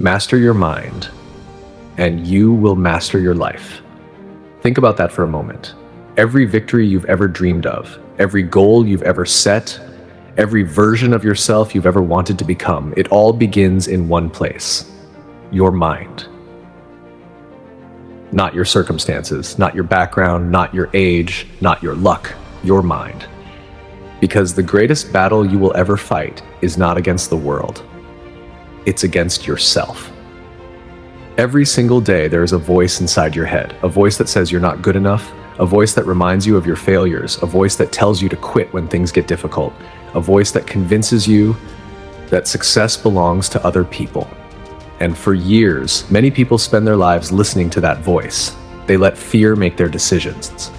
Master your mind, and you will master your life. Think about that for a moment. Every victory you've ever dreamed of, every goal you've ever set, every version of yourself you've ever wanted to become, it all begins in one place: your mind. Not your circumstances, not your background, not your age, not your luck, your mind. Because the greatest battle you will ever fight is not against the world. It's against yourself. Every single day there is a voice inside your head, a voice that says you're not good enough, a voice that reminds you of your failures, a voice that tells you to quit when things get difficult, a voice that convinces you that success belongs to other people. And for years, many people spend their lives listening to that voice. They let fear make their decisions.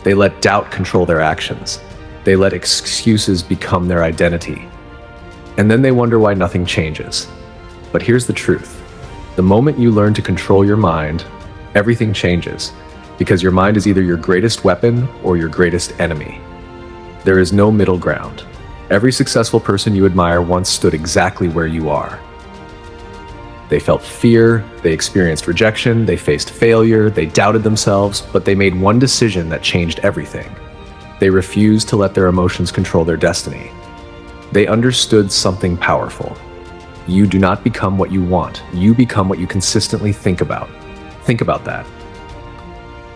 They let doubt control their actions. They let excuses become their identity. And then they wonder why nothing changes. But here's the truth. The moment you learn to control your mind, everything changes, because your mind is either your greatest weapon or your greatest enemy. There is no middle ground. Every successful person you admire once stood exactly where you are. They felt fear, they experienced rejection, they faced failure, they doubted themselves, but they made one decision that changed everything. They refused to let their emotions control their destiny. They understood something powerful. You do not become what you want. You become what you consistently think about. Think about that.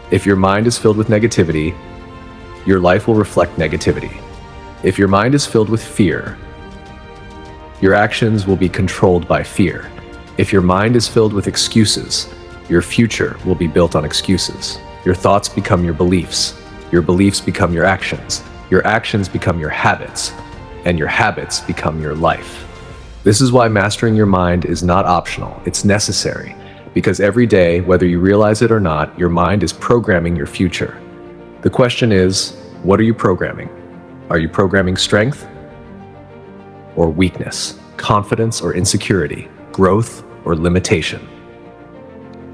If your mind is filled with negativity, your life will reflect negativity. If your mind is filled with fear, your actions will be controlled by fear. If your mind is filled with excuses, your future will be built on excuses. Your thoughts become your beliefs become your actions become your habits, and your habits become your life. This is why mastering your mind is not optional, it's necessary, because every day, whether you realize it or not, your mind is programming your future. The question is, what are you programming? Are you programming strength or weakness, confidence or insecurity, growth or limitation?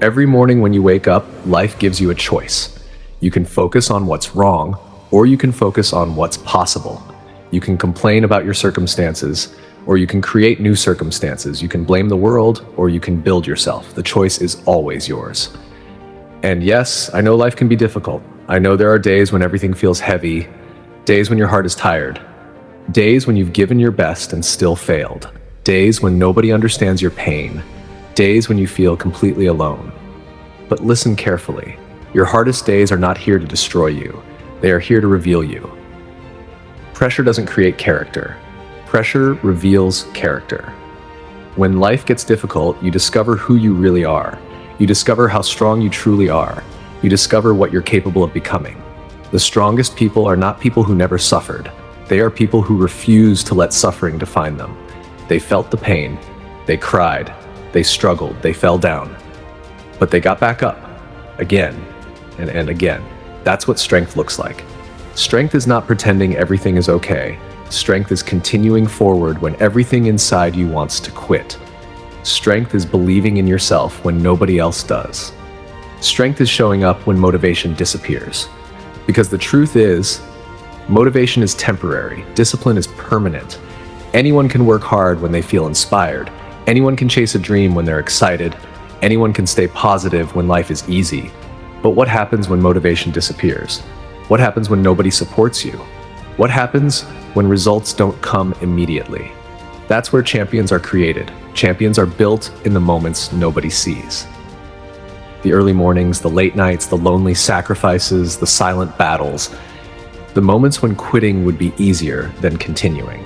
Every morning when you wake up, life gives you a choice. You can focus on what's wrong, or you can focus on what's possible. You can complain about your circumstances, or you can create new circumstances. You can blame the world, or you can build yourself. The choice is always yours. And yes, I know life can be difficult. I know there are days when everything feels heavy, days when your heart is tired, days when you've given your best and still failed, days when nobody understands your pain, days when you feel completely alone. But listen carefully. Your hardest days are not here to destroy you. They are here to reveal you. Pressure doesn't create character. Pressure reveals character. When life gets difficult, you discover who you really are. You discover how strong you truly are. You discover what you're capable of becoming. The strongest people are not people who never suffered. They are people who refuse to let suffering define them. They felt the pain. They cried. They struggled. They fell down. But they got back up. Again and again. That's what strength looks like. Strength is not pretending everything is okay. Strength is continuing forward when everything inside you wants to quit. Strength is believing in yourself when nobody else does. Strength is showing up when motivation disappears. Because the truth is, motivation is temporary, discipline is permanent. Anyone can work hard when they feel inspired. Anyone can chase a dream when they're excited. Anyone can stay positive when life is easy. But what happens when motivation disappears? What happens when nobody supports you? What happens when results don't come immediately? That's where champions are created. Champions are built in the moments nobody sees. The early mornings, the late nights, the lonely sacrifices, the silent battles. The moments when quitting would be easier than continuing.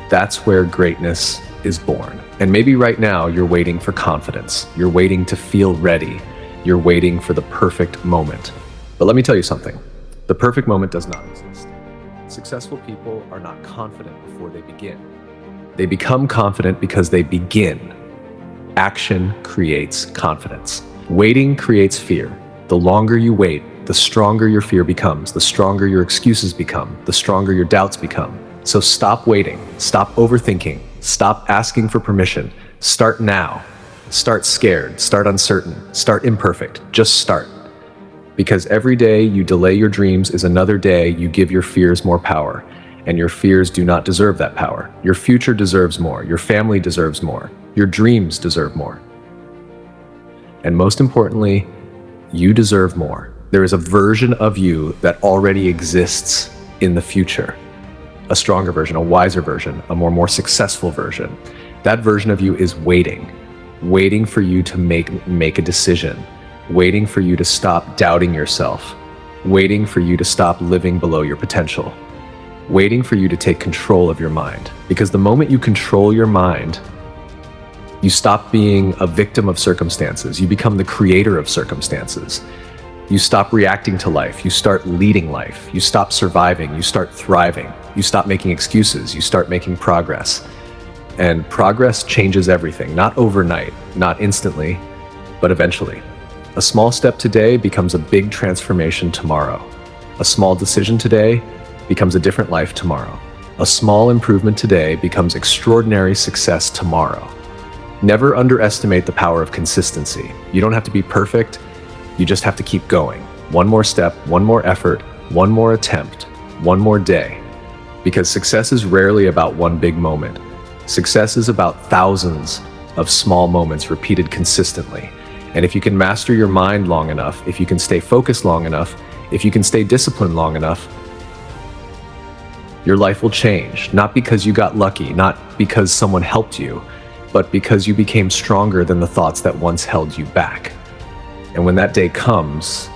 That's where greatness is born. And maybe right now you're waiting for confidence. You're waiting to feel ready. You're waiting for the perfect moment. But let me tell you something. The perfect moment does not exist. Successful people are not confident before they begin. They become confident because they begin. Action creates confidence. Waiting creates fear. The longer you wait, the stronger your fear becomes, the stronger your excuses become, the stronger your doubts become. So stop waiting, stop overthinking, stop asking for permission. Start now. Start scared, start uncertain, start imperfect. Just start. Because every day you delay your dreams is another day you give your fears more power. And your fears do not deserve that power. Your future deserves more. Your family deserves more. Your dreams deserve more. And most importantly, you deserve more. There is a version of you that already exists in the future. A stronger version, a wiser version, a more successful version. That version of you is waiting for you to make a decision, waiting for you to stop doubting yourself, waiting for you to stop living below your potential, waiting for you to take control of your mind. Because the moment you control your mind, you stop being a victim of circumstances. You become the creator of circumstances. You stop reacting to life. You start leading life. You stop surviving. You start thriving. You stop making excuses. You start making progress. And progress changes everything, not overnight, not instantly, but eventually. A small step today becomes a big transformation tomorrow. A small decision today becomes a different life tomorrow. A small improvement today becomes extraordinary success tomorrow. Never underestimate the power of consistency. You don't have to be perfect. You just have to keep going. One more step, one more effort, one more attempt, one more day. Because success is rarely about one big moment. Success is about thousands of small moments repeated consistently. And if you can master your mind long enough, if you can stay focused long enough, if you can stay disciplined long enough, your life will change. Not because you got lucky, not because someone helped you, but because you became stronger than the thoughts that once held you back. And when that day comes,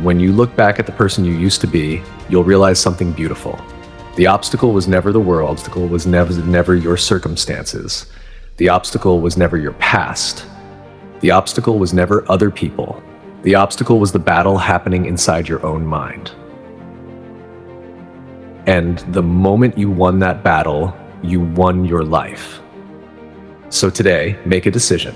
when you look back at the person you used to be, you'll realize something beautiful. The obstacle was never the world. The obstacle was never your circumstances. The obstacle was never your past. The obstacle was never other people. The obstacle was the battle happening inside your own mind. And the moment you won that battle, you won your life. So today, make a decision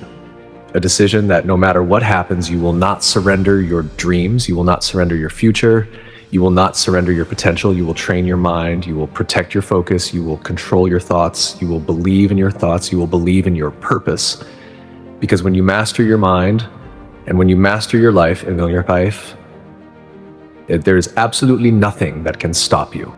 that no matter what happens, you will not surrender your dreams, you will not surrender your future, you will not surrender your potential, you will train your mind, you will protect your focus, you will control your thoughts, you will believe in your thoughts, you will believe in your purpose. Because when you master your mind, and when you master your life, there is absolutely nothing that can stop you.